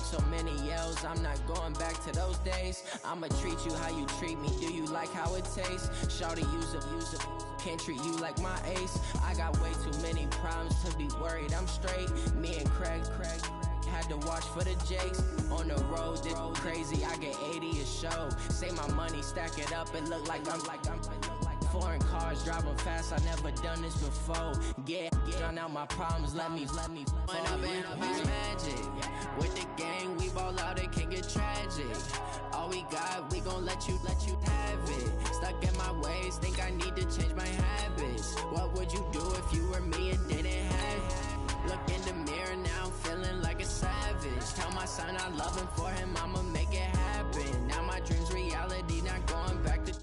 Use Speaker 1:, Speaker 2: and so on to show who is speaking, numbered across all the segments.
Speaker 1: so many yells, I'm not going back to those days. I'ma treat you how you treat me, do you like how it tastes? Shawty, use a, can't treat you like my ace. I got way too many problems to be worried, I'm straight. Me and Craig had to watch for the Jakes. On the road, this crazy, I get 80 a show. Say my money, stack it up, it look like I'm foreign cars, driving fast, I never done this before. Get out my problems, let me When up and magic. With the gang, we ball out, it can get tragic. All we got, we gon' let you have it. Stuck in my ways, think I need to change my habits. What would you do if you were me and didn't have it? Look in the mirror now, I'm feeling like a savage. Tell my son I love him, for him I'ma make it happen. Now my dream's reality, not going back to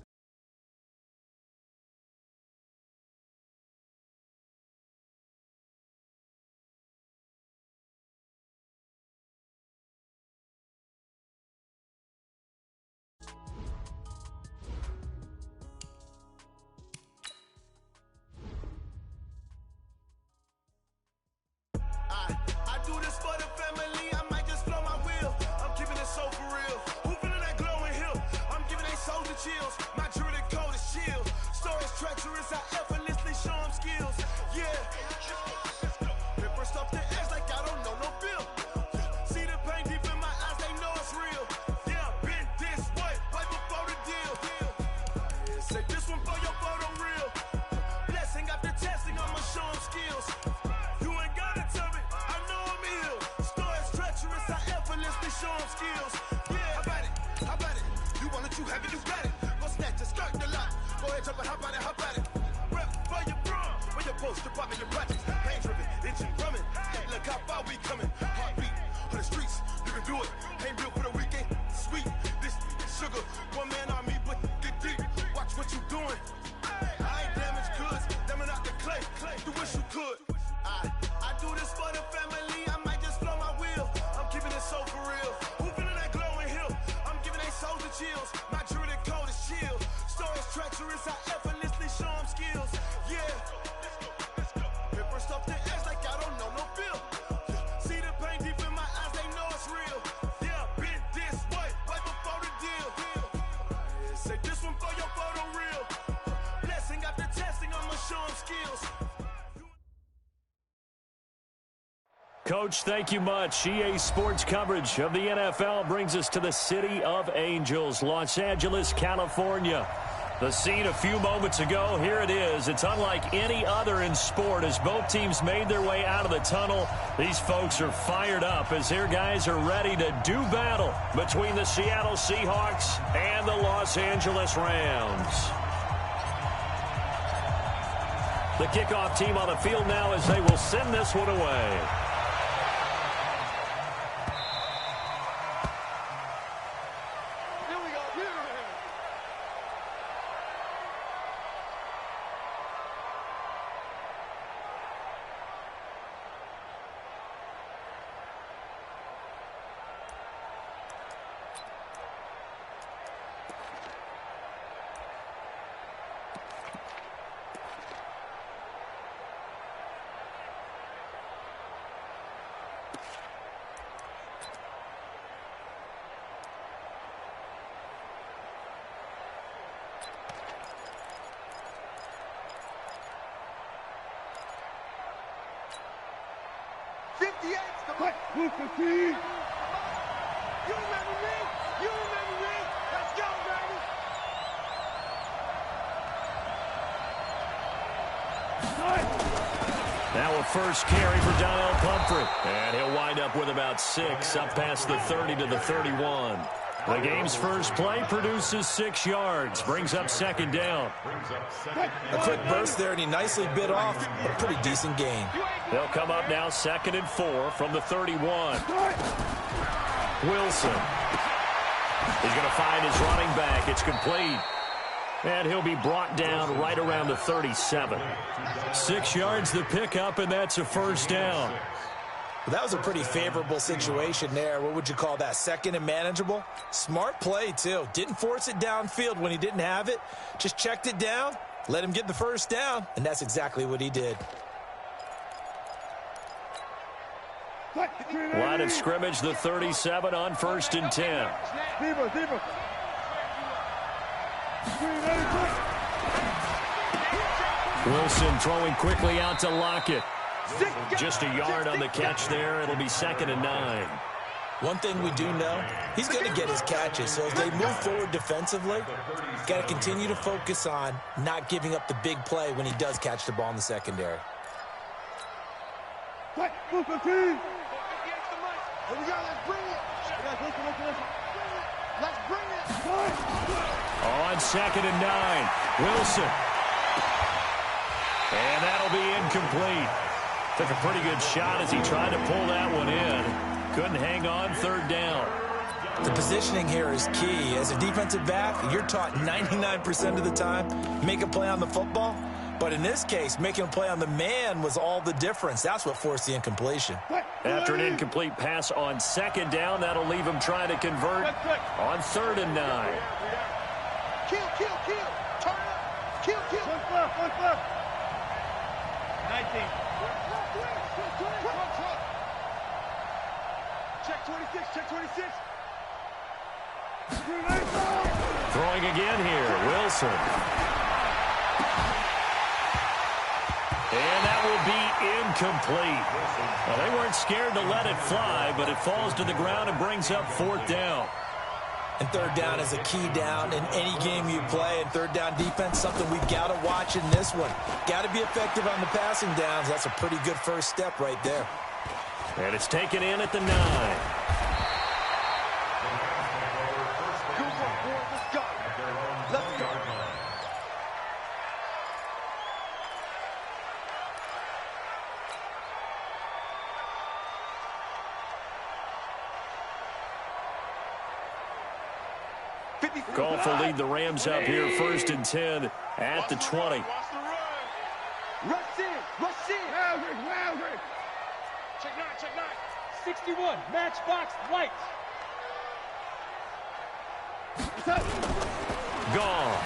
Speaker 2: chills. My jewelry code is chill. Stories treacherous, I effortlessly show them skills. Yeah. Paper stuff the edge like I don't know no bill. See the pain deep in my eyes, they know it's real. Yeah, been this way, right before the deal. Say this one for your photo real. Blessing after testing, I'ma show them skills. You ain't gotta tell me, I know I'm ill. Stories treacherous, I effortlessly show them skills. Yeah, how about it? You want it, you have it, you got it. Go snatch it, skirt the lot. Go ahead, jump it, hop on it. Rep for your bra, for your poster, popping your projects. Pain driven, itching, drumming. Look how far we coming. Heartbeat on the streets, you can do it. Ain't built for the weekend, sweet. This sugar, one man army, but get deep. Watch what you doing. I ain't damaged goods, damn it out the clay. You wish you could. I do this for the family. I might just blow my wheel. I'm keeping it so for real. Who feeling that glowing hill? I'm giving they souls the chills. My jewelry code is chill. Stories treacherous, I effortlessly show them skills. Yeah. Paper stuff the edge like I don't know no bill. See the pain deep in my eyes, they know it's real. Yeah, been this way, right before the deal. Say this one for your photo real. Blessing after testing, I'ma show them skills.
Speaker 3: Coach, thank you much. EA Sports coverage of the NFL brings us to the City of Angels, Los Angeles, California. The scene a few moments ago, here it is. It's unlike any other in sport as both teams made their way out of the tunnel. These folks are fired up as their guys are ready to do battle between the Seattle Seahawks and the Los Angeles Rams. The kickoff team on the field now as they will send this one away.
Speaker 4: You remember me? You remember me? Let's go, baby!
Speaker 3: Now a first carry for Donnell Pumphrey. And he'll wind up with about 6, up past the 30 to the 31. The game's first play produces 6 yards, brings up second down.
Speaker 5: A quick burst there, and he nicely bit off a pretty decent gain.
Speaker 3: They'll come up now 2nd and 4 from the 31. Wilson. He's going to find his running back. It's complete. And he'll be brought down right around the 37. 6 yards the pickup, and that's a first down.
Speaker 5: That was a pretty favorable situation there. What would you call that? Second and manageable? Smart play, too. Didn't force it downfield when he didn't have it. Just checked it down, let him get the first down, and that's exactly what he did.
Speaker 3: Line of scrimmage, the 37 on 1st and 10. Wilson throwing quickly out to Lockett. Just a yard on the catch there. It'll be 2nd and 9.
Speaker 5: One thing we do know, he's going to get his catches. So as they move forward defensively, got to continue to focus on not giving up the big play when he does catch the ball in the secondary.
Speaker 4: Let's bring it. Let's bring it.
Speaker 3: On 2nd and 9, Wilson. And that'll be incomplete. Took a pretty good shot as he tried to pull that one in. Couldn't hang on, 3rd down.
Speaker 5: The positioning here is key. As a defensive back, you're taught 99% of the time, make a play on the football. But in this case, making a play on the man was all the difference. That's what forced the incompletion.
Speaker 3: After an incomplete pass on 2nd down, that'll leave him trying to convert on 3rd and 9.
Speaker 4: Kill. Turn up. Kill. What's left? 19. Check 26.
Speaker 3: Throwing again here, Wilson. And that will be incomplete. Well, they weren't scared to let it fly, but it falls to the ground and brings up 4th down.
Speaker 5: And 3rd down is a key down in any game you play. And 3rd down defense, something we've got to watch in this one. Got to be effective on the passing downs. That's a pretty good first step right there.
Speaker 3: And it's taken in at the 9.
Speaker 4: Let's go.
Speaker 3: Goff will lead the Rams up here, 1st and 10 at the 20.
Speaker 4: Rush in. Loudry. Check 9. 61, matchbox lights.
Speaker 3: Goff.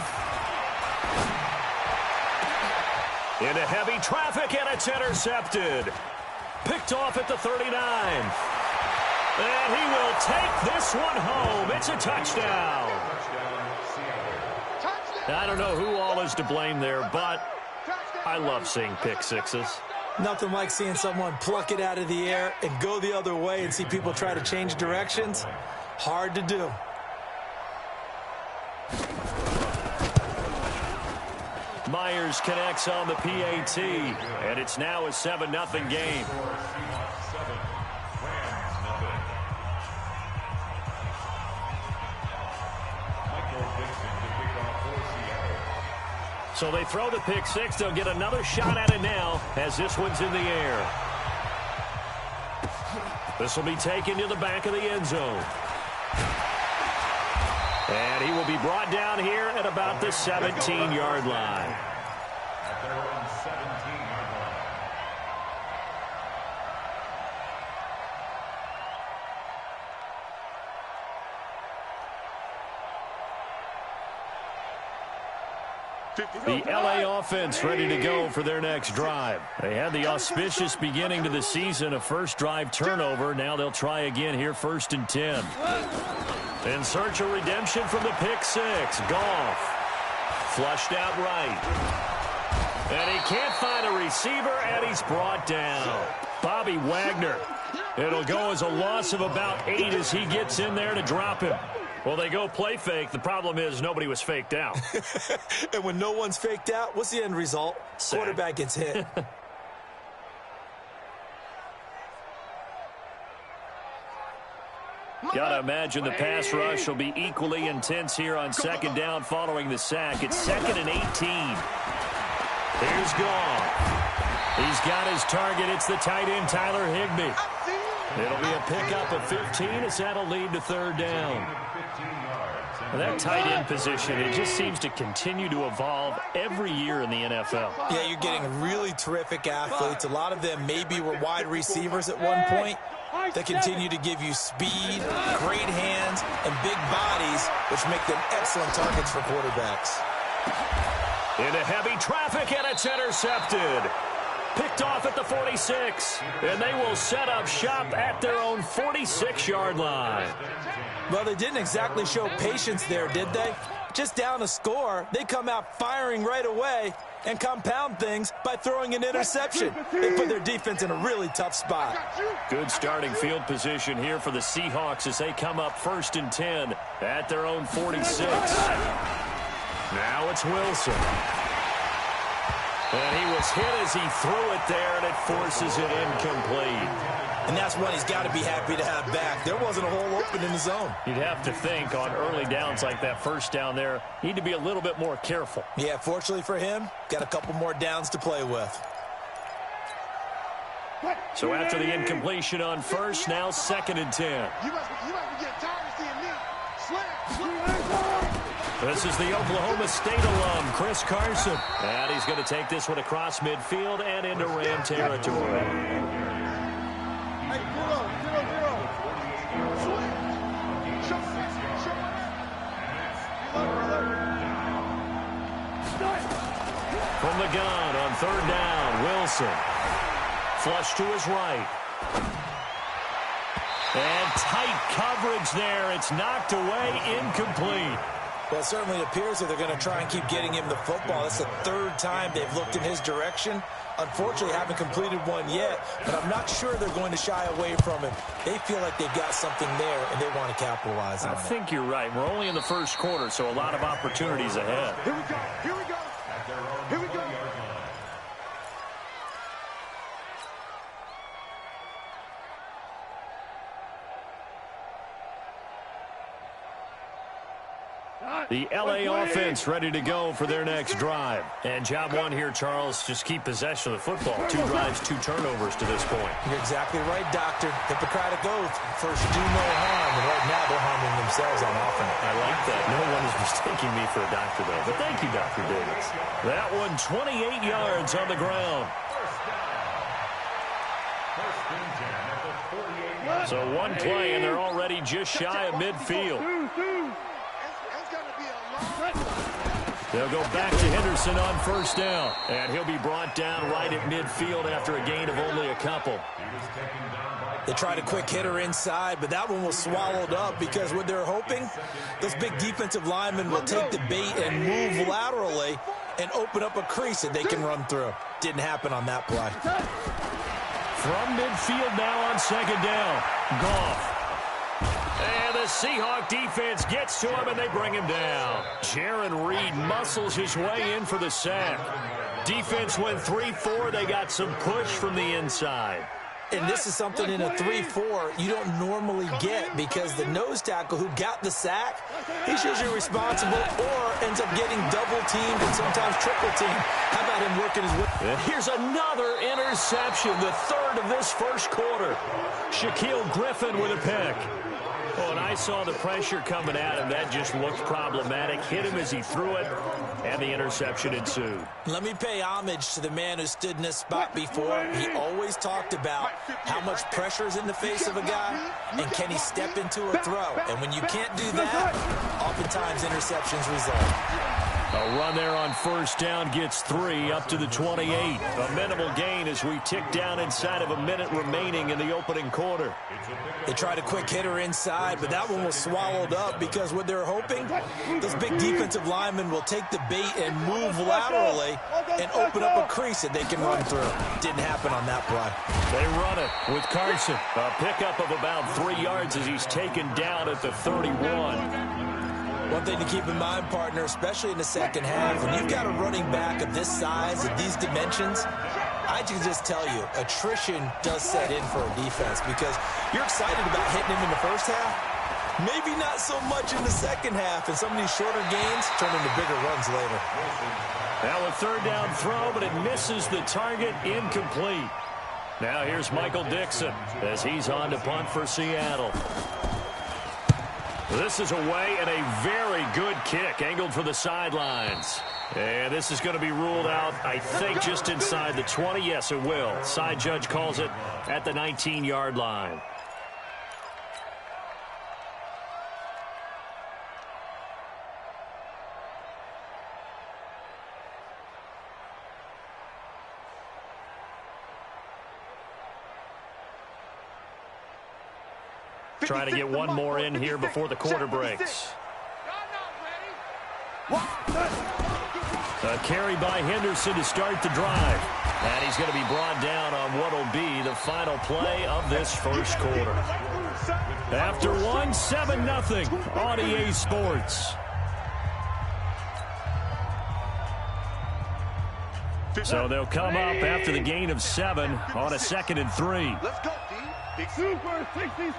Speaker 3: Into heavy traffic, and it's intercepted. Picked off at the 39. And he will take this one home. It's a touchdown. I don't know who all is to blame there, but I love seeing pick sixes.
Speaker 5: Nothing like seeing someone pluck it out of the air and go the other way and see people try to change directions. Hard to do.
Speaker 3: Myers connects on the PAT, and it's now a 7-0 game. So they throw the pick six. They'll get another shot at it now as this one's in the air. This will be taken to the back of the end zone. And he will be brought down here at about the 17-yard line. The LA offense ready to go for their next drive. They had the auspicious beginning to the season, a first drive turnover. Now they'll try again here, 1st and 10. In search of redemption from the pick six. Goff flushed out right. And he can't find a receiver, and he's brought down. Bobby Wagner. It'll go as a loss of about 8 as he gets in there to drop him. Well, they go play fake. The problem is nobody was faked out.
Speaker 5: And when no one's faked out, what's the end result?
Speaker 3: Sack.
Speaker 5: Quarterback gets hit.
Speaker 3: Gotta imagine the pass rush will be equally intense here on 2nd down following the sack. It's 2nd and 18. Here's Goff. He's got his target. It's the tight end, Tyler Higbee. It'll be a pickup of 15 as that'll lead to 3rd down. And that tight end position, it just seems to continue to evolve every year in the NFL.
Speaker 5: Yeah, you're getting really terrific athletes. A lot of them maybe were wide receivers at one point. They continue to give you speed, great hands, and big bodies, which make them excellent targets for quarterbacks.
Speaker 3: Into heavy traffic, and it's intercepted. picked off at the 46. And they will set up shop at their own 46-yard line.
Speaker 5: Well, they didn't exactly show patience there, did they? Just down a score, they come out firing right away and compound things by throwing an interception. They put their defense in a really tough spot.
Speaker 3: Good starting field position here for the Seahawks as they come up 1st and 10 at their own 46. Now it's Wilson. And he was hit as he threw it there, and it forces it incomplete.
Speaker 5: And that's one he's got to be happy to have back. There wasn't a hole open in the zone.
Speaker 3: You'd have to think on early downs like that first down there, need to be a little bit more careful.
Speaker 5: Yeah, fortunately for him, got a couple more downs to play with.
Speaker 3: So after the incompletion on first, now 2nd and 10.
Speaker 4: You must be getting tired of seeing me. Slam.
Speaker 3: This is the Oklahoma State alum, Chris Carson. And he's going to take this one across midfield and into Ram territory.
Speaker 4: Hey, 0-0-0. Swing.
Speaker 3: From the gun on 3rd down, Wilson. Flush to his right. And tight coverage there. It's knocked away, incomplete.
Speaker 5: Well, it certainly appears that they're going to try and keep getting him the football. That's the 3rd time they've looked in his direction. Unfortunately, haven't completed one yet, but I'm not sure they're going to shy away from him. They feel like they've got something there, and they want to capitalize on it.
Speaker 3: I think you're right. We're only in the 1st quarter, so a lot of opportunities ahead.
Speaker 4: Here we go. Here we go. Here we go.
Speaker 3: The L.A. offense ready to go for their next drive. And job one here, Charles, just keep possession of the football. 2 drives, 2 turnovers to this point.
Speaker 5: You're exactly right, Doctor. Hippocratic oath. First, do no harm. And right now, they're harming themselves on offense.
Speaker 3: I like that. No one is mistaking me for a doctor, though. But thank you, Dr. Davis. That one, 28 yards on the ground. So one play, and they're already just shy of midfield. They'll go back to Henderson on 1st down. And he'll be brought down right at midfield after a gain of only a couple.
Speaker 5: They tried a quick hitter inside, but that one was swallowed up because what they're hoping, those big defensive linemen will take the bait and move laterally and open up a crease that they can run through. Didn't happen on that play.
Speaker 3: From midfield now on 2nd down. Goff. And the Seahawk defense gets to him, and they bring him down. Jaron Reed muscles his way in for the sack. Defense went 3-4. They got some push from the inside.
Speaker 5: And this is something in a 3-4 you don't normally get because the nose tackle who got the sack, he's usually responsible or ends up getting double-teamed and sometimes triple-teamed. How about him working his way?
Speaker 3: Here's another interception, the 3rd of this 1st quarter. Shaquille Griffin with a pick. Oh, and I saw the pressure coming at him. That just looked problematic. Hit him as he threw it, and the interception ensued.
Speaker 5: Let me pay homage to the man who stood in this spot before. He always talked about how much pressure is in the face of a guy, and can he step into a throw. And when you can't do that, oftentimes interceptions result.
Speaker 3: A run there on 1st down gets 3 up to the 28. A minimal gain as we tick down inside of a minute remaining in the opening quarter.
Speaker 5: They tried a quick hitter inside, but that one was swallowed up because what they're hoping, those big defensive linemen will take the bait and move laterally and open up a crease that they can run through. Didn't happen on that play.
Speaker 3: They run it with Carson. A pickup of about 3 yards as he's taken down at the 31.
Speaker 5: One thing to keep in mind, partner, especially in the second half, when you've got a running back of this size, of these dimensions, I can just tell you, attrition does set in for a defense because you're excited about hitting him in the first half. Maybe not so much in the second half, and some of these shorter gains turn into bigger runs later.
Speaker 3: Now a 3rd down throw, but it misses the target, incomplete. Now here's Michael Dixon as he's on to punt for Seattle. This is away and a very good kick angled for the sidelines. And this is going to be ruled out, I think, just inside the 20. Yes, it will. Side judge calls it at the 19-yard line. Trying to get one more in here before the quarter breaks. A carry by Henderson to start the drive. And he's going to be brought down on what will be the final play of this first quarter. After 7-0 on EA Sports. So they'll come up after the gain of 7 on a 2nd and 3.
Speaker 4: Let's go, D. Big Super 66.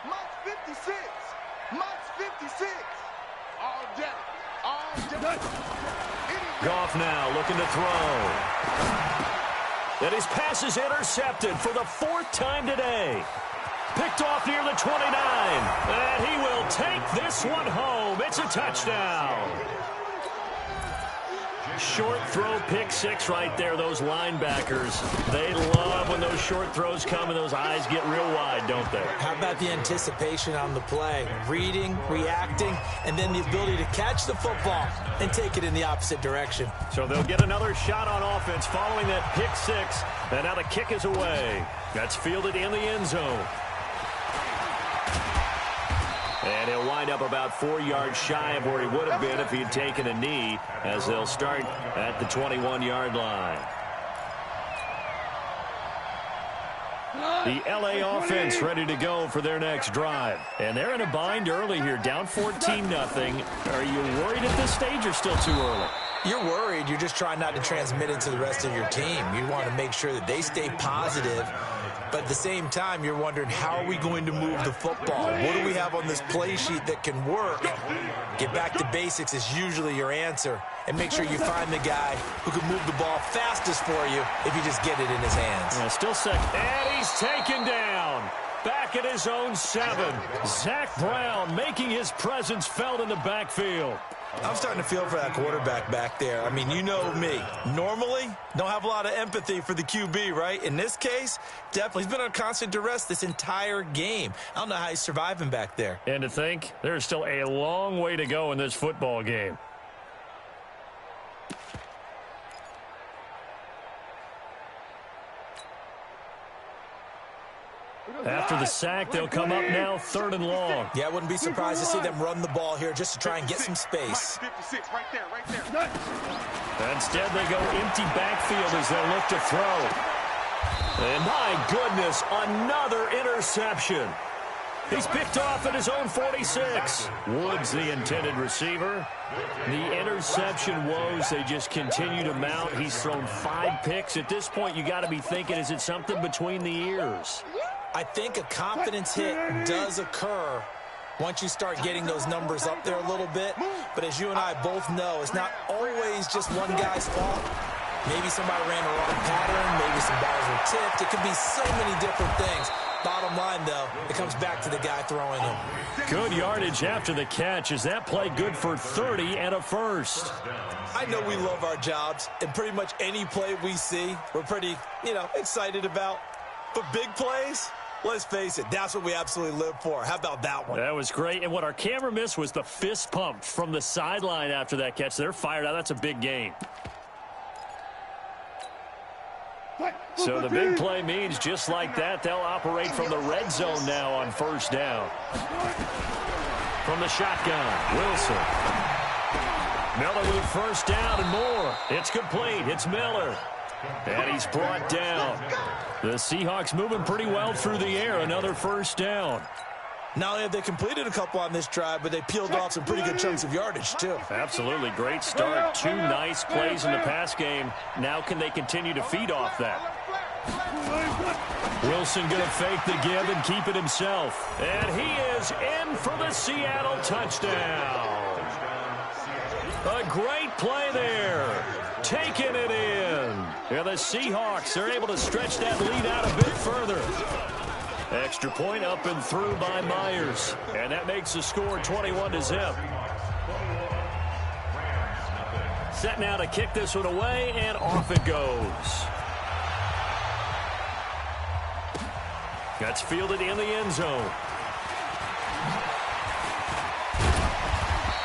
Speaker 4: Mike 56. Mike's 56. All day. All day.
Speaker 3: Goff now looking to throw. And his pass is intercepted for the 4th time today. Picked off near the 29. And he will take this one home. It's a touchdown. Short throw, pick 6 right there. Those linebackers, they love when those short throws come and those eyes get real wide, don't they?
Speaker 5: How about the anticipation on the play? Reading, reacting, and then the ability to catch the football and take it in the opposite direction.
Speaker 3: So they'll get another shot on offense following that pick 6. And now the kick is away. That's fielded in the end zone. And he'll wind up about 4 yards shy of where he would have been if he'd taken a knee, as they'll start at the 21-yard line. The LA offense ready to go for their next drive. And they're in a bind early here, down 14-0. Are you worried at this stage or still too early?
Speaker 5: You're worried. You're just trying not to transmit it to the rest of your team. You want to make sure that they stay positive. But at the same time, you're wondering, how are we going to move the football? What do we have on this play sheet that can work? Get back to basics is usually your answer. And make sure you find the guy who can move the ball fastest for you if you just get it in his hands.
Speaker 3: Still second. And he's taken down. Back at his own 7. Zach Brown making his presence felt in the backfield.
Speaker 5: I'm starting to feel for that quarterback back there. I mean, you know me. Normally, don't have a lot of empathy for the QB, right? In this case, definitely. He's been on constant duress this entire game. I don't know how he's surviving back there.
Speaker 3: And to think, there's still a long way to go in this football game. After the sack, they'll come up now 3rd and long.
Speaker 5: Yeah, I wouldn't be surprised to see them run the ball here just to try and get some space.
Speaker 4: 56, right there.
Speaker 3: Instead, they go empty backfield as they look to throw. And my goodness, another interception. He's picked off at his own 46. Woods, the intended receiver. The interception woes, they just continue to mount. He's thrown 5 picks. At this point, you got to be thinking, is it something between the ears?
Speaker 5: I think a confidence hit does occur once you start getting those numbers up there a little bit. But as you and I both know, it's not always just one guy's fault. Maybe somebody ran the wrong pattern. Maybe some balls were tipped. It could be so many different things. Bottom line, though, it comes back to the guy throwing them.
Speaker 3: Good yardage after the catch. Is that play good for 30 and a first?
Speaker 5: I know we love our jobs, and pretty much any play we see, we're pretty, excited about. But big plays, let's face it, that's what we absolutely live for. How about that one?
Speaker 3: That was great. And what our camera missed was the fist pump from the sideline after that catch. They're fired out. That's a big gain. So the big play means just like that, they'll operate from the red zone now on 1st down. From the shotgun, Wilson. Miller with 1st down and more. It's complete. It's Miller. And he's brought down. The Seahawks moving pretty well through the air. Another 1st down.
Speaker 5: Not only have they completed a couple on this drive, but they peeled off some pretty good chunks of yardage, too.
Speaker 3: Absolutely. Great start. 2 nice plays in the pass game. Now can they continue to feed off that? Wilson going to fake the give and keep it himself. And he is in for the Seattle touchdown. A great play there. Taking it in. And the Seahawks are able to stretch that lead out a bit further. Extra point up and through by Myers. And that makes the score 21-0. Set now to kick this one away, and off it goes. That's fielded in the end zone.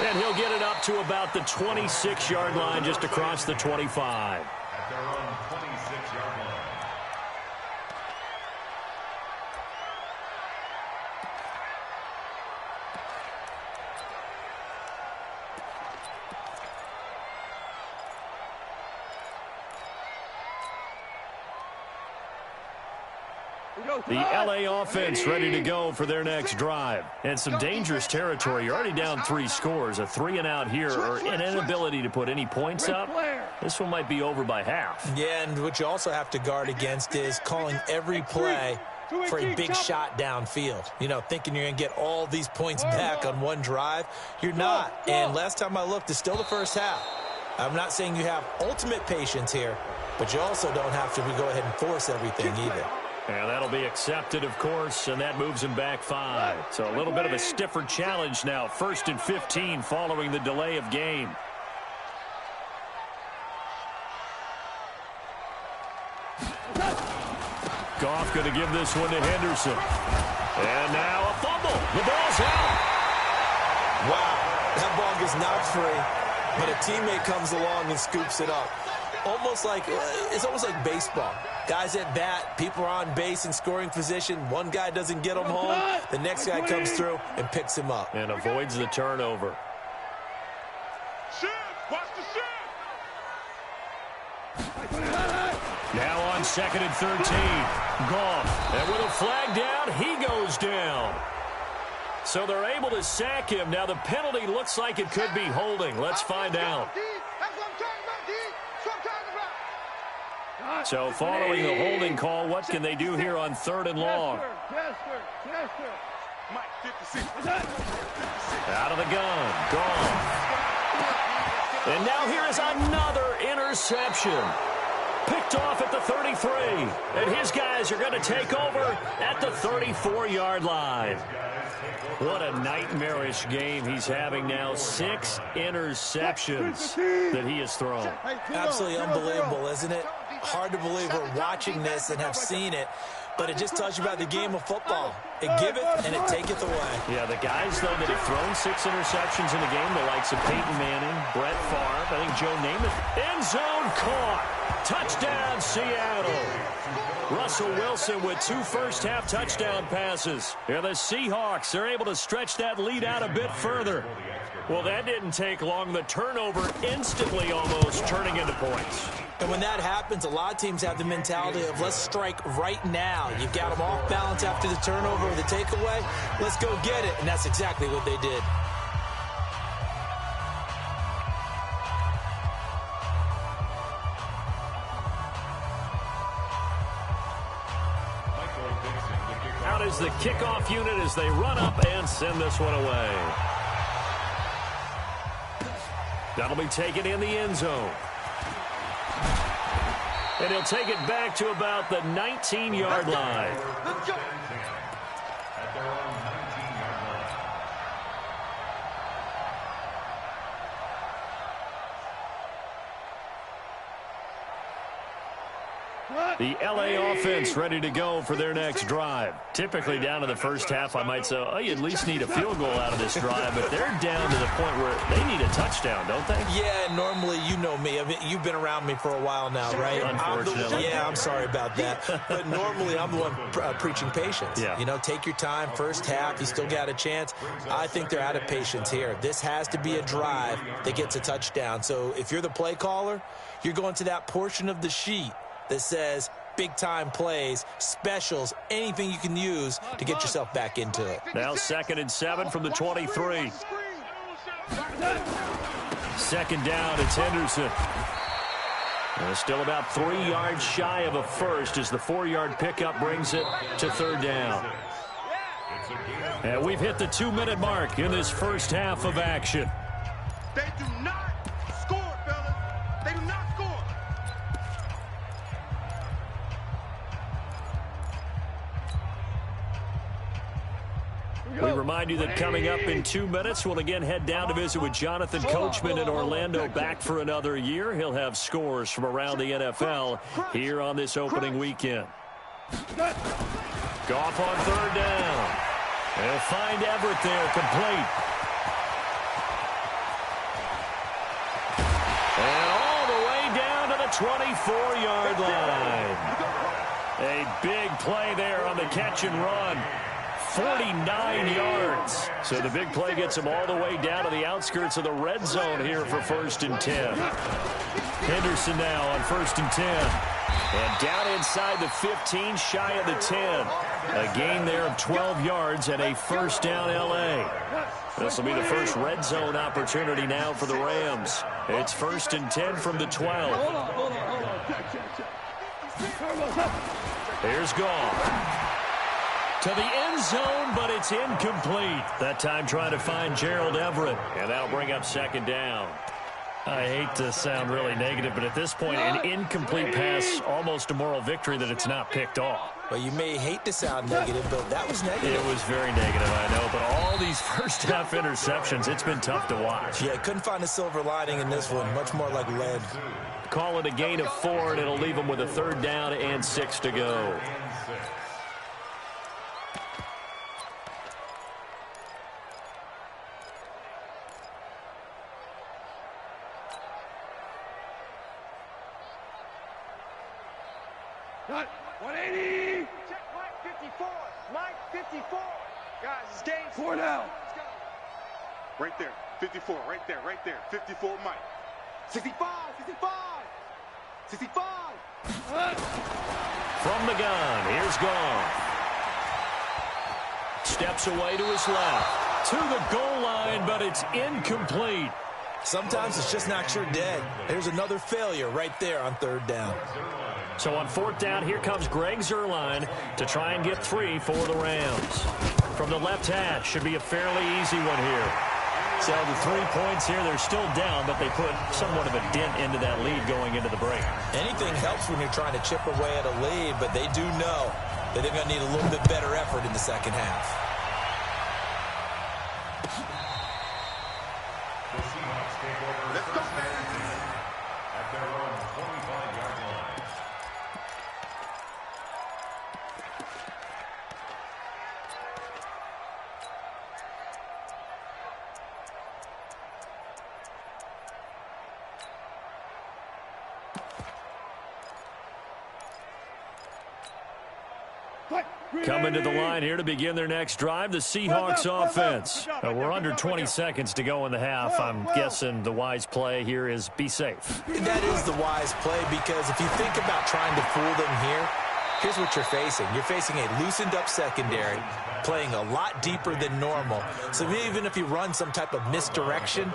Speaker 3: And he'll get it up to about the 26-yard line, just across the 25.
Speaker 4: At their own 26-yard line.
Speaker 3: The LA offense ready to go for their next drive. And some dangerous territory. You're already down 3 scores. A 3-and-out here or an inability to put any points up. This one might be over by half.
Speaker 5: Yeah, and what you also have to guard against is calling every play for a big shot downfield. You know, thinking you're going to get all these points back on one drive. You're not. And last time I looked, it's still the first half. I'm not saying you have ultimate patience here, but you also don't have to go ahead and force everything either.
Speaker 3: And that'll be accepted, of course, and that moves him back 5. So a little bit of a stiffer challenge now. 1st and 15 following the delay of game. Goff going to give this one to Henderson. And now a fumble. The ball's out.
Speaker 5: Wow, that ball gets knocked free, but a teammate comes along and scoops it up. It's almost like baseball. Guys at bat, people are on base in scoring position. One guy doesn't get him home. The next guy comes through and picks him up.
Speaker 3: And avoids the turnover.
Speaker 4: Watch the
Speaker 3: Now on 2nd and 13. Goff. And with a flag down, he goes down. So they're able to sack him. Now the penalty looks like it could be holding. Let's find out. So following the holding call, what can they do here on 3rd and long? Out of the gun. Goff. And now here is another interception. Picked off at the 33. And his guys are going to take over at the 34-yard line. What a nightmarish game he's having now. 6 interceptions that he has thrown.
Speaker 5: Absolutely unbelievable, isn't it? Hard to believe we're watching this and have seen it, but it just tells you about the game of football. It giveth and it taketh away.
Speaker 3: Yeah, the guys, though, that have thrown 6 interceptions in a game, the likes of Peyton Manning, Brett Favre, I think Joe Namath. End zone caught. Touchdown, Seattle. Russell Wilson with 2 first-half touchdown passes. Here the Seahawks, they're able to stretch that lead out a bit further. Well, that didn't take long. The turnover instantly almost turning into points.
Speaker 5: And when that happens, a lot of teams have the mentality of let's strike right now. You've got them off balance after the turnover or the takeaway. Let's go get it. And that's exactly what they did.
Speaker 3: Out is the kickoff unit as they run up and send this one away. That'll be taken in the end zone. And he'll take it back to about the 19-yard line. The LA offense ready to go for their next drive. Typically down to the first half, I might say, oh, you at least need a field goal out of this drive, but they're down to the point where they need a touchdown, don't they?
Speaker 5: Yeah, normally, you know me. I mean, you've been around me for a while now, right?
Speaker 3: Unfortunately.
Speaker 5: I'm sorry about that. But normally, I'm the one preaching patience.
Speaker 3: Yeah.
Speaker 5: You know, take your time. First half, you still got a chance. I think they're out of patience here. This has to be a drive that gets a touchdown. So if you're the play caller, you're going to that portion of the sheet that says big-time plays, specials, anything you can use to get yourself back into it.
Speaker 3: Now 2nd and 7 from the 23. 2nd down, it's Henderson. And still about 3 yards shy of a first as the 4-yard pickup brings it to 3rd down. And we've hit the 2-minute mark in this first half of action.
Speaker 4: They do not score, fellas. They do not score.
Speaker 3: We remind you that coming up in 2 minutes, we'll again head down to visit with Jonathan Coachman in Orlando, back for another year. He'll have scores from around the NFL here on this opening weekend. Goff on 3rd down. They'll find Everett there, complete. And all the way down to the 24-yard line. A big play there on the catch and run. 49 yards. So the big play gets him all the way down to the outskirts of the red zone here for 1st and 10. Henderson now on 1st and 10. And down inside the 15, shy of the 10. A gain there of 12 yards and a first down L.A. This will be the first red zone opportunity now for the Rams. It's 1st and 10 from the 12. Here's Goff. To the end zone, but it's incomplete. That time trying to find Gerald Everett. And that'll bring up 2nd down. I hate to sound really negative, but at this point, an incomplete pass, almost a moral victory that it's not picked off.
Speaker 5: Well, you may hate to sound negative, but that was negative.
Speaker 3: It was very negative, I know, but all these first-half interceptions, it's been tough to watch.
Speaker 5: Yeah, couldn't find a silver lining in this one, much more like lead.
Speaker 3: Call it a gain of 4, and it'll leave them with a 3rd down and 6 to go.
Speaker 4: Cut. 180. Check Mike 54. Mike 54. Guys, it's game 4 now. Let's go.
Speaker 2: Right there. 54. Right there. Right there. 54, Mike.
Speaker 4: 65. 65. 65.
Speaker 3: From the gun, here's Goff. Steps away to his left. To the goal line, but it's incomplete.
Speaker 5: Sometimes it's just not your dead. There's another failure right there on 3rd down.
Speaker 3: So on 4th down, here comes Greg Zuerlein to try and get 3 for the Rams. From the left hash, should be a fairly easy one here. So the 3 points here, they're still down, but they put somewhat of a dent into that lead going into the break.
Speaker 5: Anything helps when you're trying to chip away at a lead, but they do know that they're going to need a little bit better effort in the 2nd half.
Speaker 2: Let's go.
Speaker 6: At their own 25-yard line.
Speaker 3: Coming to the line here to begin their next drive, the Seahawks offense. We're under 20 seconds to go in the half. I'm guessing the wise play here is be safe.
Speaker 5: That is the wise play, because if you think about trying to fool them here, here's what you're facing. You're facing a loosened up secondary, playing a lot deeper than normal. So even if you run some type of misdirection,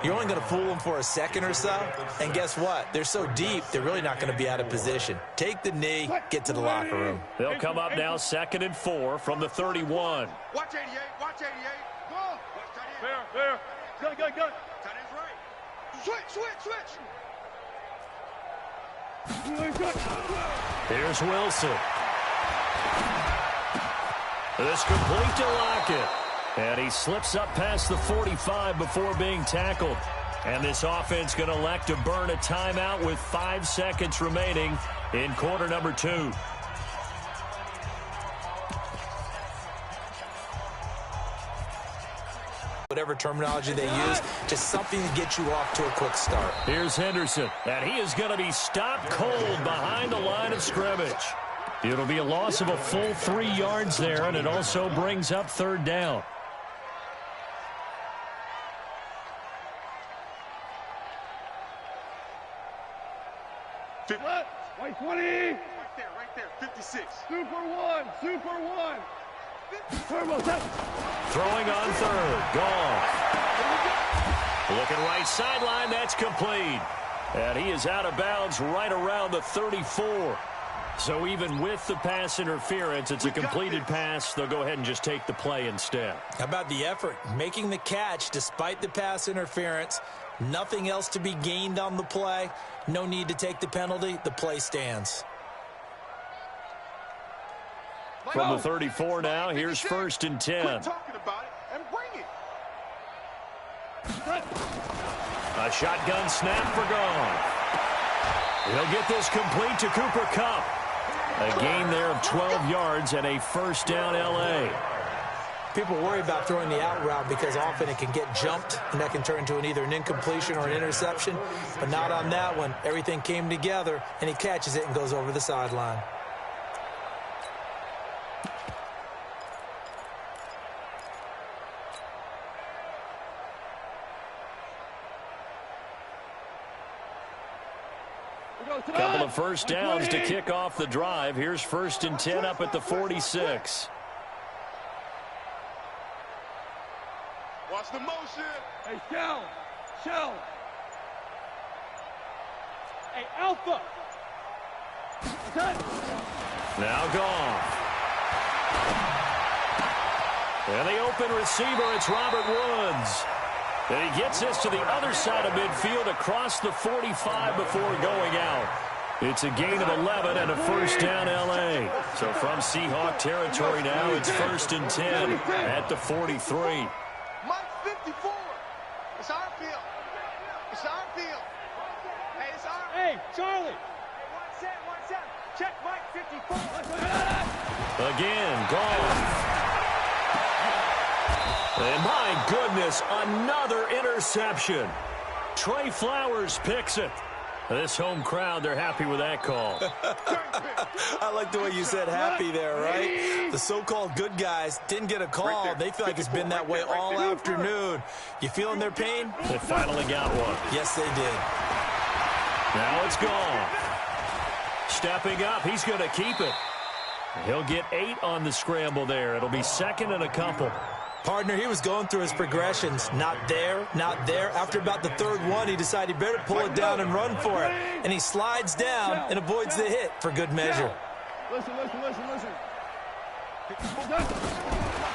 Speaker 5: you're only going to fool them for a second or so. And guess what? They're so deep, they're really not going to be out of position. Take the knee, get to the locker room.
Speaker 3: They'll come up now 2nd and 4 from the 31.
Speaker 2: Watch 88. Watch 88. Go. Watch tight end.
Speaker 4: Fair. Go.
Speaker 2: Tight end's right. Switch.
Speaker 3: Here's Wilson. This complete to Lockett. And he slips up past the 45 before being tackled. And this offense going to elect to burn a timeout with 5 seconds remaining in quarter number 2.
Speaker 5: Whatever terminology they use, just something to get you off to a quick start.
Speaker 3: Here's Henderson, and he is going to be stopped cold behind the line of scrimmage. It'll be a loss of a full 3 yards there, and it also brings up 3rd down.
Speaker 4: White 20.
Speaker 2: Right there. 56.
Speaker 4: Super one. Turbo set.
Speaker 3: Throwing on 3rd. Goff. Looking right sideline. That's complete. And he is out of bounds right around the 34. So even with the pass interference, it's a completed pass. They'll go ahead and just take the play instead.
Speaker 5: How about the effort? Making the catch despite the pass interference. Nothing else to be gained on the play. No need to take the penalty. The play stands.
Speaker 3: From the 34 now, here's 1st and 10.
Speaker 2: Quit talking about it and bring it.
Speaker 3: A shotgun snap for Goff. He'll get this complete to Cooper Kupp. A gain there of 12 yards and a first down L.A.
Speaker 5: People worry about throwing the out route because often it can get jumped, and that can turn into either an incompletion or an interception. But not on that one. Everything came together, and he catches it and goes over the sideline.
Speaker 3: Couple of first downs to kick off the drive. Here's 1st and 10 up at the 46.
Speaker 4: Watch the motion.
Speaker 7: Hey, Shell. Hey, Alpha.
Speaker 3: Now gone. And the open receiver, it's Robert Woods. And he gets this to the other side of midfield across the 45 before going out. It's a gain of 11 and a first down L.A. So from Seahawk territory now, it's 1st and 10 at the 43.
Speaker 4: Mike 54. It's our field. It's our field. Hey, it's our.
Speaker 7: Hey, Charlie.
Speaker 4: One set. Check Mike 54.
Speaker 3: Again, gone. And my goodness, another interception. Trey Flowers picks it. This home crowd, they're happy with that call.
Speaker 5: I like the way you said happy there, right? The so-called good guys didn't get a call. They feel like it's been that way all afternoon. You feeling their pain?
Speaker 3: They finally got one.
Speaker 5: Yes, they did.
Speaker 3: Now it's gone. Stepping up, he's going to keep it. He'll get 8 on the scramble there. It'll be 2nd and a couple.
Speaker 5: Partner, he was going through his progressions. Not there, not there. After about the 3rd one, he decided he better pull it down and run for it. And he slides down and avoids the hit for good measure.
Speaker 7: Listen.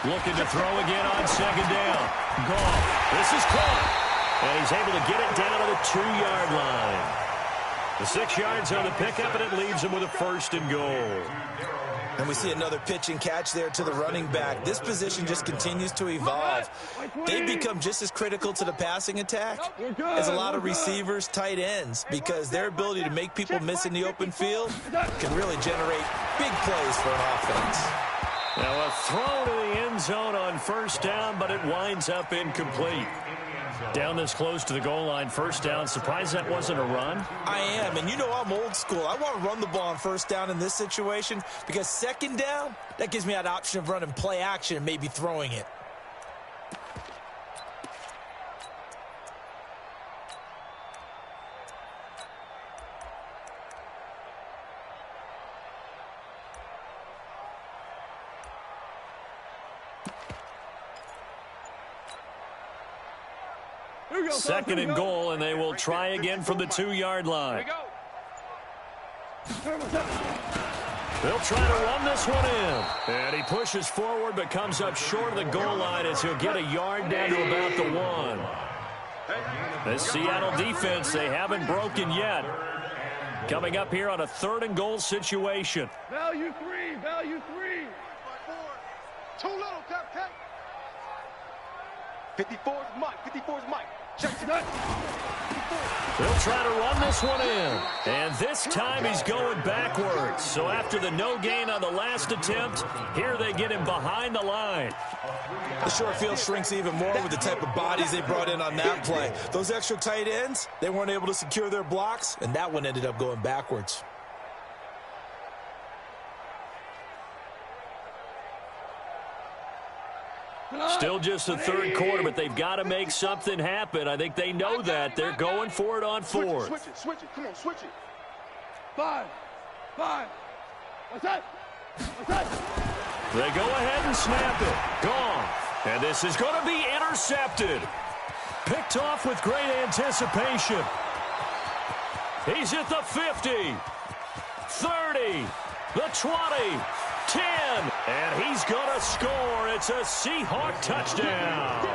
Speaker 3: Looking to throw again on 2nd down. Gone. This is caught. And he's able to get it down to the 2-yard line. The 6 yards on the pickup, and it leaves him with a 1st and goal.
Speaker 5: And we see another pitch and catch there to the running back. This position just continues to evolve. They become just as critical to the passing attack as a lot of receivers, tight ends, because their ability to make people miss in the open field can really generate big plays for an offense.
Speaker 3: Now a throw to the end zone on 1st down, but it winds up incomplete. Down this close to the goal line, 1st down. Surprised that wasn't a run?
Speaker 5: I am, and you know I'm old school. I want to run the ball on 1st down in this situation because 2nd down, that gives me that option of running play action and maybe throwing it.
Speaker 3: Second and goal, and they will try again from the 2-yard line. They'll try to run this one in. And he pushes forward but comes up short of the goal line as he'll get a yard down to about the 1. The Seattle defense, they haven't broken yet. Coming up here on a 3rd and goal situation.
Speaker 7: Value 3.
Speaker 4: 2 little, tap. 54's Mike. Check it out.
Speaker 3: They'll try to run this one in. And this time he's going backwards. So after the no gain on the last attempt, here they get him behind the line.
Speaker 5: The short field shrinks even more with the type of bodies they brought in on that play. Those extra tight ends, they weren't able to secure their blocks, and that one ended up going backwards.
Speaker 3: Still just the 3rd quarter, but they've got to make something happen. I think they know that. They're going for it on 4th.
Speaker 4: Switch it. Come on, switch it.
Speaker 7: 5. What's that?
Speaker 3: They go ahead and snap it. Gone. And this is going to be intercepted. Picked off with great anticipation. He's at the 50, 30, the 20. 10, and he's going to score. It's a Seahawk touchdown.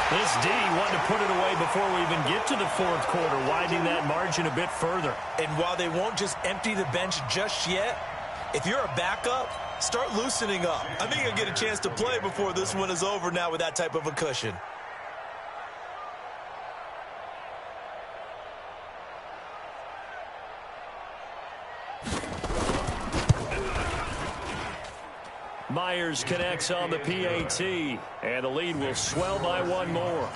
Speaker 3: This D wanted to put it away before we even get to the 4th quarter, widening that margin a bit further.
Speaker 5: And while they won't just empty the bench just yet, if you're a backup, start loosening up. I think you'll get a chance to play before this one is over now with that type of a cushion.
Speaker 3: Myers connects on the PAT, and the lead will swell by 1 more.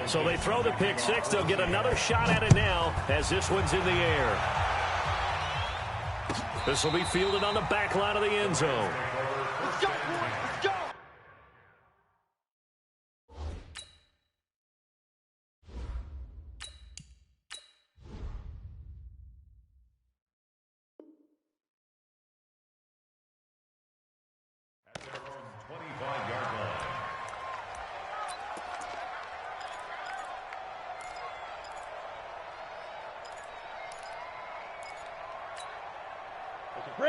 Speaker 3: So they throw the pick 6. They'll get another shot at it now as this one's in the air. This will be fielded on the back line of the end zone.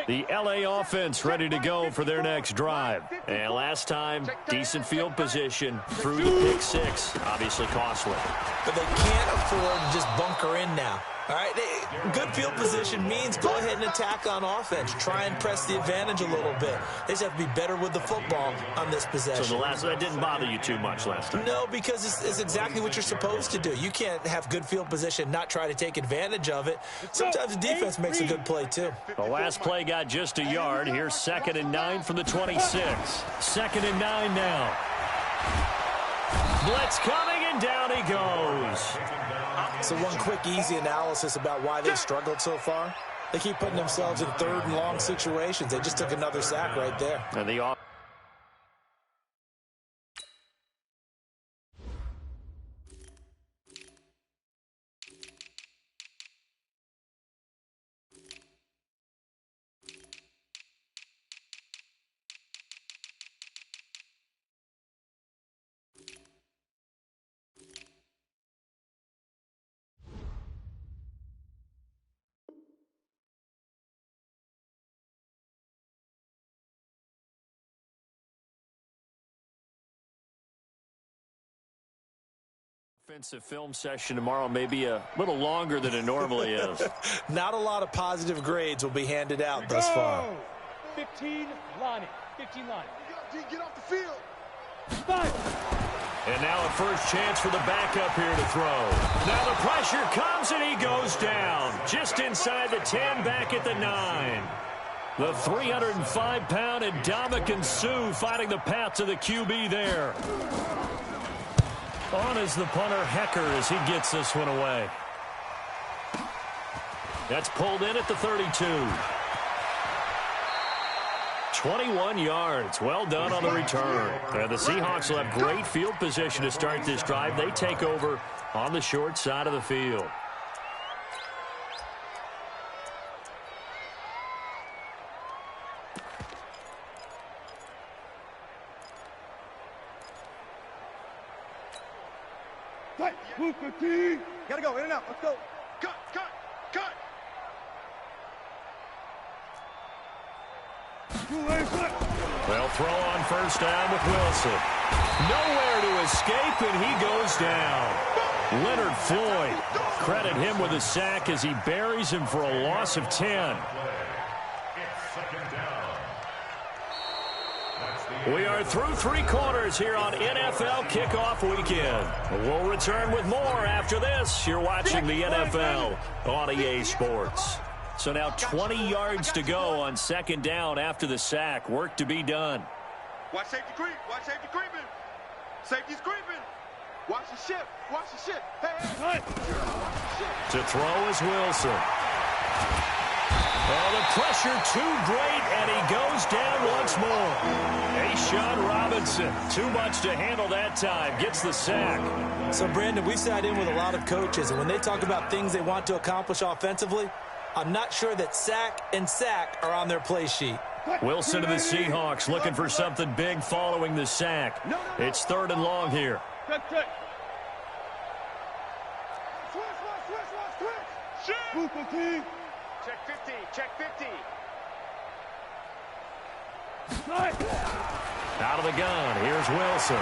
Speaker 3: The LA offense ready to go for their next drive. And last time, decent field position through the pick six. Obviously costly.
Speaker 5: But they can't afford to just bunker in now. All right, good field position means go ahead and attack on offense. Try and press the advantage a little bit. They just have to be better with the football on this possession.
Speaker 3: So that didn't bother you too much last time?
Speaker 5: No, because it's exactly what you're supposed to do. You can't have good field position, not try to take advantage of it. Sometimes the defense makes a good play, too.
Speaker 3: The last play got just a yard. Here's 2nd and 9 from the 26. 2nd and 9 now. Blitz coming, and down he goes.
Speaker 5: So one quick, easy analysis about why they struggled so far. They keep putting themselves in 3rd and long situations. They just took another sack right there.
Speaker 3: And the offensive film session tomorrow may be a little longer than it normally is.
Speaker 5: Not a lot of positive grades will be handed out thus far.
Speaker 7: 15 Lonnie. 15 Lonnie.
Speaker 4: Get off the field.
Speaker 7: 5.
Speaker 3: And now a first chance for the backup here to throw. Now the pressure comes and he goes down. Just inside the 10, back at the 9. The 305-pound Ndamukong Suh fighting the path to the QB there. On is the punter, Hecker, as he gets this one away. That's pulled in at the 32. 21 yards. Well done on the return. And the Seahawks will have great field position to start this drive. They take over on the short side of the field.
Speaker 4: Gotta go, in and out, let's go. Cut.
Speaker 3: They'll throw on first down with Wilson. Nowhere to escape, and he goes down. Leonard Floyd, credit him with a sack as he buries him for a loss of 10. We are through 3 quarters here on NFL Kickoff Weekend. We'll return with more after this. You're watching the NFL on EA Sports. So now 20 yards to go on 2nd down after the sack. Work to be done.
Speaker 4: Watch safety creep. Watch safety creeping. Safety's creeping. Watch the ship. Watch the ship. Hey.
Speaker 3: To throw is Wilson. Oh, the pressure too great, and he goes down once more. A'Shawn Robinson, too much to handle that time, gets the sack.
Speaker 5: So, Brandon, we've sat in with a lot of coaches, and when they talk about things they want to accomplish offensively, I'm not sure that sack and sack are on their play sheet.
Speaker 3: Wilson to the Seahawks looking for something big following the sack. It's 3rd and long here.
Speaker 4: Switch.
Speaker 7: Check 50. Check 50.
Speaker 3: Out of the gun, here's Wilson.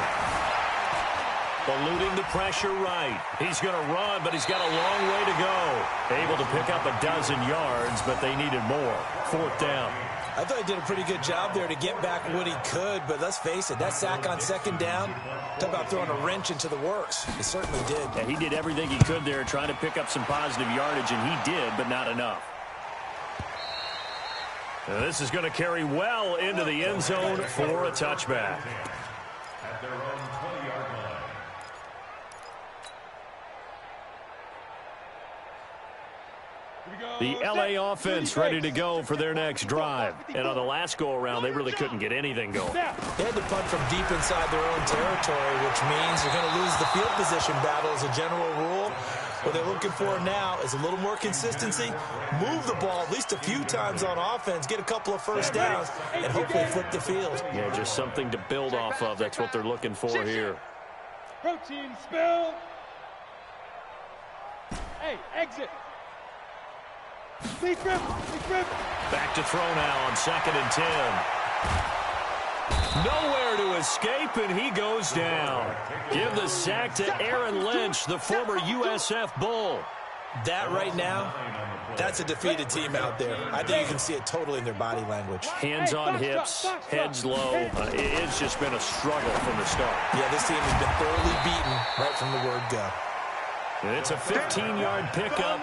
Speaker 3: Eluding the pressure right. He's going to run, but he's got a long way to go. Able to pick up a dozen yards, but they needed more. 4th down.
Speaker 5: I thought he did a pretty good job there to get back what he could, but let's face it, that sack on 2nd down, talk about throwing a wrench into the works. He certainly did.
Speaker 3: Yeah, he did everything he could there trying to pick up some positive yardage, and he did, but not enough. Now, this is going to carry well into the end zone for a touchback.
Speaker 6: At their own 20-yard line.
Speaker 3: The LA offense ready to go for their next drive. And on the last go-around, they really couldn't get anything going.
Speaker 5: They had to punt from deep inside their own territory, which means they're going to lose the field position battle as a general rule. What they're looking for now is a little more consistency, move the ball at least a few times on offense, get a couple of first downs, and hopefully flip the field.
Speaker 3: Yeah, just something to build off of. That's what they're looking for here.
Speaker 7: Protein spill. Hey, exit. Big grip.
Speaker 3: Back to throw now on 2nd and 10. Nowhere to escape, and he goes down. Give the sack to Aaron Lynch, the former USF Bull.
Speaker 5: That right now, that's a defeated team out there. I think you can see it totally in their body language.
Speaker 3: Hands on hips, heads low. It's just been a struggle from the start.
Speaker 5: Yeah, this team has been thoroughly beaten right from the word go.
Speaker 3: It's a 15-yard pickup,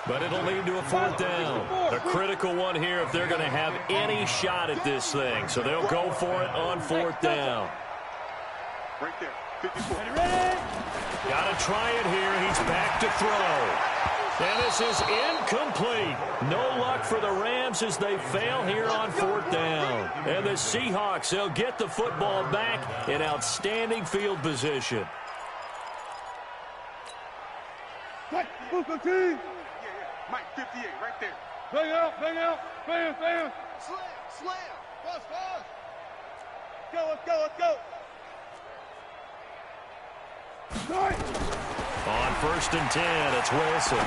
Speaker 3: but it'll lead to a 4th down. A critical one here if they're going to have any shot at this thing. So they'll go for it on 4th down.
Speaker 4: Right there. 54.
Speaker 3: Got to try it here. He's back to throw. And this is incomplete. No luck for the Rams as they fail here on 4th down. And the Seahawks, they'll get the football back in outstanding field position.
Speaker 4: Mike, move the team. Yeah. Mike, 58, right there. Bang out. Bam. Slam. Fast. Let's go.
Speaker 3: On 1st and 10, it's Wilson.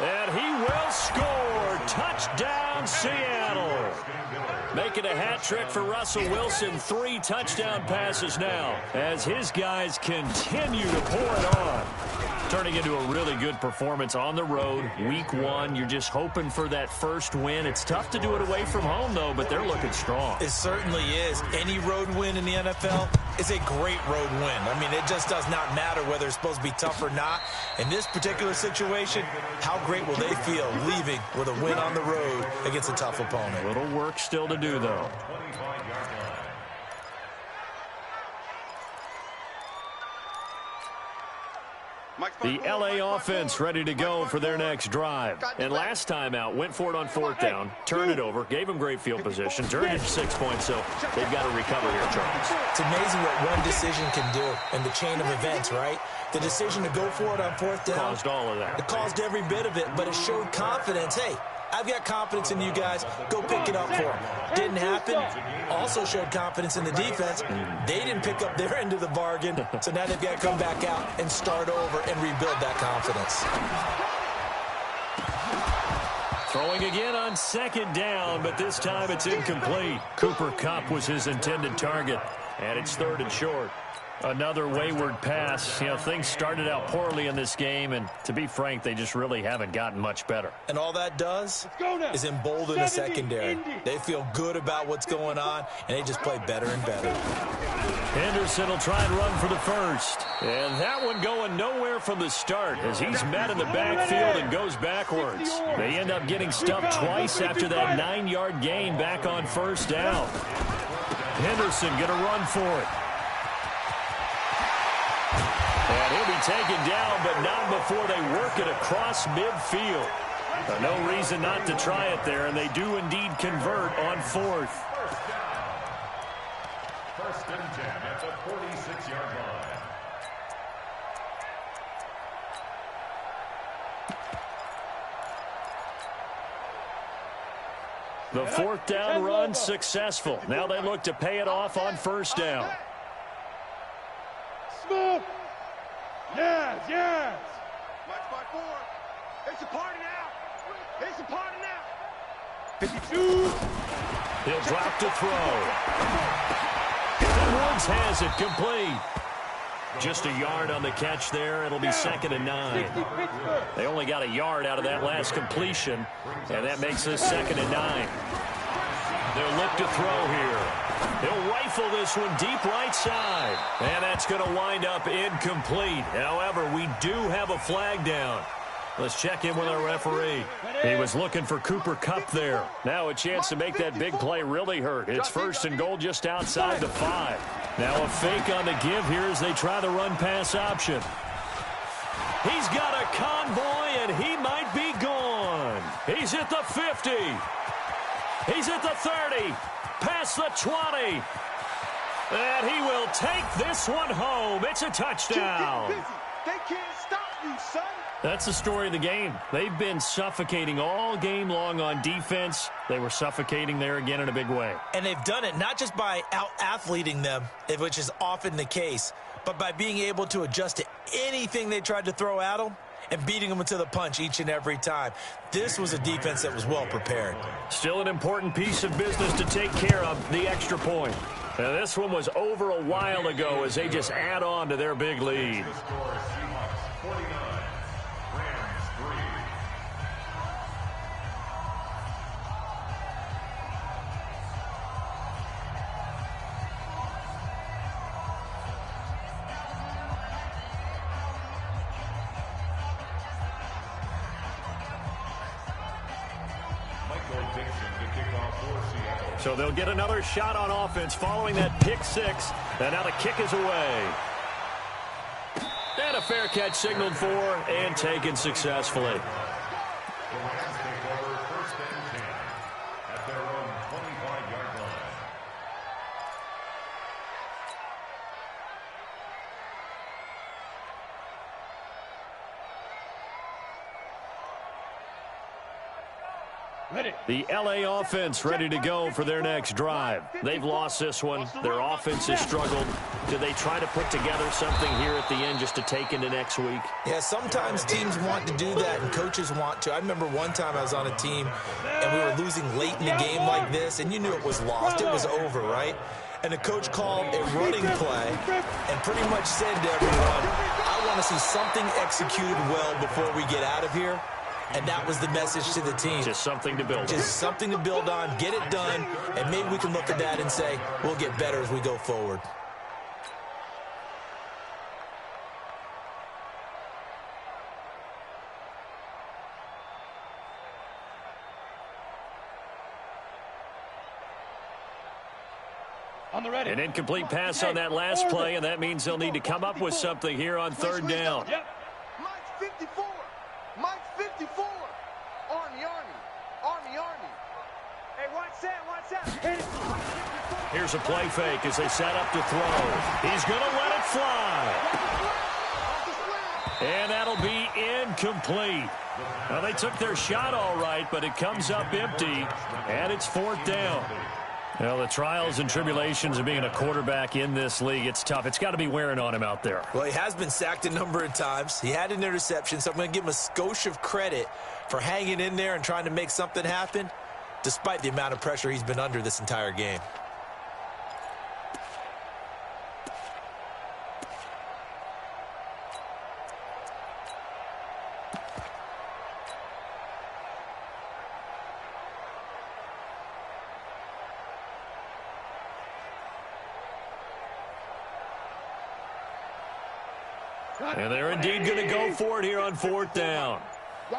Speaker 3: And he will score. Touchdown, Seattle. Making a hat trick for Russell Wilson. 3 touchdown passes now as his guys continue to pour it on. Turning into a really good performance on the road. Week 1, you're just hoping for that first win. It's tough to do it away from home, though, but they're looking strong.
Speaker 5: It certainly is. Any road win in the NFL is a great road win. I mean, it just does not matter whether it's supposed to be tough or not. In this particular situation, how great will they feel leaving with a win on the road against a tough opponent?
Speaker 3: A little work still to do, though. The LA offense ready to go for their next drive. And last time out, went for it on 4th down, turned it over, gave them great field position, turned it to 6 points, so they've got to recover here, Charles.
Speaker 5: It's amazing what one decision can do in the chain of events, right? The decision to go for it on 4th down.
Speaker 3: Caused all of that.
Speaker 5: It caused every bit of it, but it showed confidence. Hey, I've got confidence in you guys. Go pick it up for them. Didn't happen. Also showed confidence in the defense. They didn't pick up their end of the bargain, so now they've got to come back out and start over and rebuild that confidence.
Speaker 3: Throwing again on 2nd down, but this time it's incomplete. Cooper Kupp was his intended target, and it's 3rd and short. Another wayward pass. You know, things started out poorly in this game, and to be frank, they just really haven't gotten much better.
Speaker 5: And all that does is embolden the secondary. They feel good about what's going on, and they just play better and better.
Speaker 3: Henderson will try and run for the first. And that one going nowhere from the start as he's met in the backfield and goes backwards. They end up getting stuffed twice after that 9-yard gain back on 1st down. Henderson going to run for it. And he'll be taken down, but not before they work it across midfield. No reason not to try it there, and they do indeed convert on 4th.
Speaker 6: 1st and 10 at the 46-yard line.
Speaker 3: The 4th down run successful. Now they look to pay it off on 1st down.
Speaker 4: Smoke! Yes!
Speaker 2: March by 4. It's a party now.
Speaker 4: 52.
Speaker 3: He'll drop to throw. And Woods has it complete. Just a yard on the catch there. It'll be 2nd and 9. They only got a yard out of that last completion, and that makes this 2nd and 9. They'll look to throw here. He'll rifle this one deep right side. And that's going to wind up incomplete. However, we do have a flag down. Let's check in with our referee. He was looking for Cooper Kupp there. Now a chance to make that big play really hurt. It's 1st and goal just outside the 5. Now a fake on the give here as they try the run-pass option. He's got a convoy, and he might be gone. He's at the 50. He's at the 30. Past the 20. And he will take this one home. It's a touchdown.
Speaker 4: They can't stop you, son.
Speaker 3: That's the story of the game. They've been suffocating all game long on defense. They were suffocating there again in a big way.
Speaker 5: And they've done it not just by out-athleting them, which is often the case, but by being able to adjust to anything they tried to throw at them and beating them to the punch each and every time. This was a defense that was well prepared.
Speaker 3: Still an important piece of business to take care of, the extra point. Now, this one was over a while ago as they just add on to their big lead.
Speaker 6: Seahawks 49, Rams 3.
Speaker 3: So they'll get another shot on offense following that pick six. And now the kick is away. And a fair catch signaled for and taken successfully.
Speaker 6: The Rams take over first and 10 at their own 25-yard line.
Speaker 7: Ready.
Speaker 3: The LA offense ready to go for their next drive. They've lost this one. Their offense has struggled. Do they try to put together something here at the end just to take into next week?
Speaker 5: Yeah, sometimes teams want to do that and coaches want to. I remember one time I was on a team and we were losing late in the game like this, and you knew it was lost. It was over, right? And the coach called a running play and pretty much said to everyone, I want to see something executed well before we get out of here. And that was the message to the team.
Speaker 3: Just something to build on.
Speaker 5: Just something to build on, get it done, and maybe we can look at that and say, we'll get better as we go forward.
Speaker 7: On the ready.
Speaker 3: An incomplete pass on that last play, and that means they'll need to come up with something here on third down.
Speaker 7: Yep.
Speaker 4: Mike's 54. Mike's 54. Army, Army. Army, Army. Hey, watch that.
Speaker 3: Here's a play fake as they set up to throw. He's going to let it fly. And that'll be incomplete. Now, they took their shot all right, but it comes up empty, and it's fourth down. Well, the trials and tribulations of being a quarterback in this league, it's tough. It's got to be wearing on him out there.
Speaker 5: Well, he has been sacked a number of times. He had an interception, so I'm going to give him a skosh of credit for hanging in there and trying to make something happen, despite the amount of pressure he's been under this entire game.
Speaker 3: And they're indeed going to go for it here on fourth down.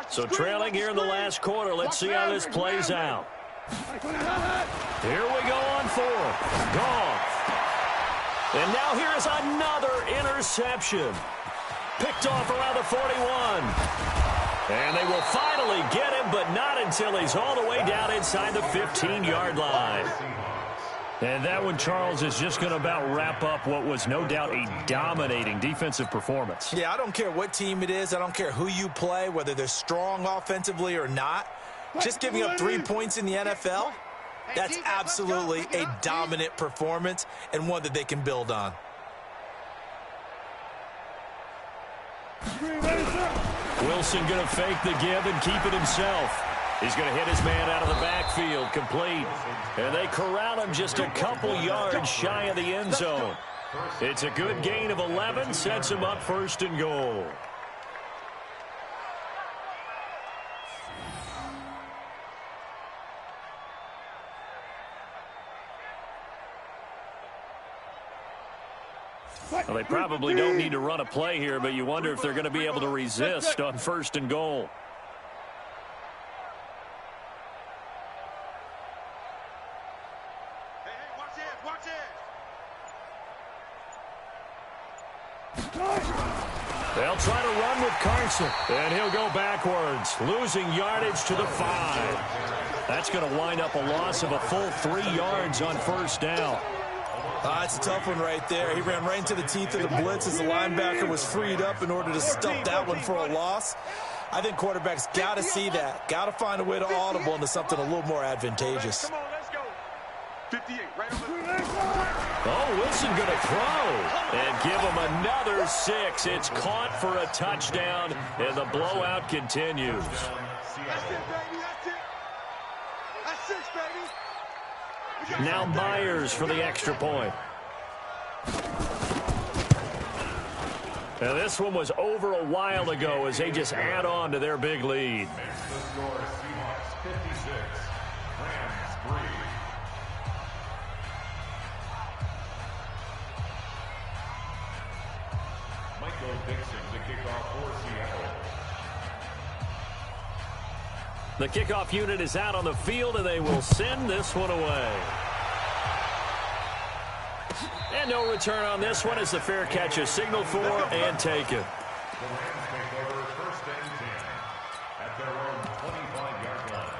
Speaker 3: So trailing here in the last quarter. Let's see how this plays out. Here we go on fourth. Gone. And now here is another interception. Picked off around the 41. And they will finally get him, but not until he's all the way down inside the 15-yard line. And that one, Charles, is just going to about wrap up what was no doubt a dominating defensive performance.
Speaker 5: Yeah, I don't care what team it is. I don't care who you play, whether they're strong offensively or not. Just giving up 3 points in the NFL, that's absolutely a dominant performance and one that they can build on.
Speaker 3: Wilson going to fake the give and keep it himself. He's going to hit his man out of the backfield, complete. And they corral him just a couple yards shy of the end zone. It's a good gain of 11, sets him up first and goal. Well, they probably don't need to run a play here, but you wonder if they're going to be able to resist on first and goal. They'll try to run with Carson, and he'll go backwards, losing yardage to the 5. That's going to wind up a loss of a full 3 yards on first down.
Speaker 5: It's a tough one right there. He ran right into the teeth of the blitz as the linebacker was freed up in order to stuff that one for a loss. I think quarterbacks got to see that. Got to find a way to audible into something a little more advantageous.
Speaker 4: Come on, let's go. 58, right over.
Speaker 3: Oh, Wilson going to throw and give him another 6. It's caught for a touchdown, and the blowout continues.
Speaker 4: That's it, baby. That's it. That's 6, baby.
Speaker 3: Now Myers for the extra point. Now this one was over a while ago as they just add on to their big lead.
Speaker 6: The score, Seahawks 56, Rams 3. Michael Dixon to kick off for Seattle.
Speaker 3: The kickoff unit is out on the field, and they will send this one away. And no return on this one as the fair catch is signaled for and taken.
Speaker 6: The Rams take over 1st and 10 at their own 25-yard line.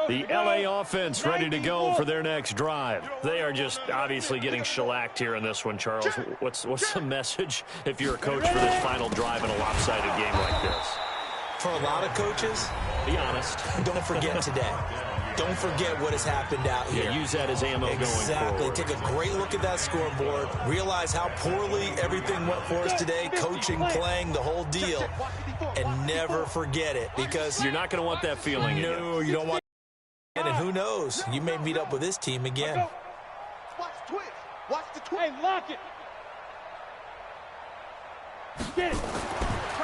Speaker 3: The LA offense ready to go for their next drive. They are just obviously getting shellacked here in this one, Charles. What's the message if you're a coach for this final drive in a lopsided game like this?
Speaker 5: For a lot of coaches,
Speaker 3: Be honest.
Speaker 5: don't forget today. Don't forget what has happened out here.
Speaker 3: Yeah, use that as ammo going forward.
Speaker 5: Take a great look at that scoreboard. Realize how poorly everything went for us today, coaching, playing, the whole deal. And never forget it, because
Speaker 3: You're not going to want that feeling again.
Speaker 5: no, you don't want it. And who knows, you may meet up with this team again.
Speaker 4: Watch the twitch. Watch the twitch.
Speaker 7: Hey, lock it. Get it.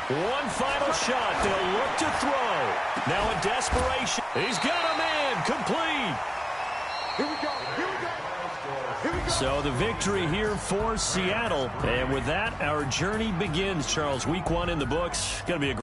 Speaker 3: One final shot. They'll look to throw. Now in desperation. He's got a man. Complete.
Speaker 4: Here we go. Here we go. Here we go.
Speaker 3: So the victory here for Seattle. And with that, our journey begins, Charles. Week 1 in the books. Going to be a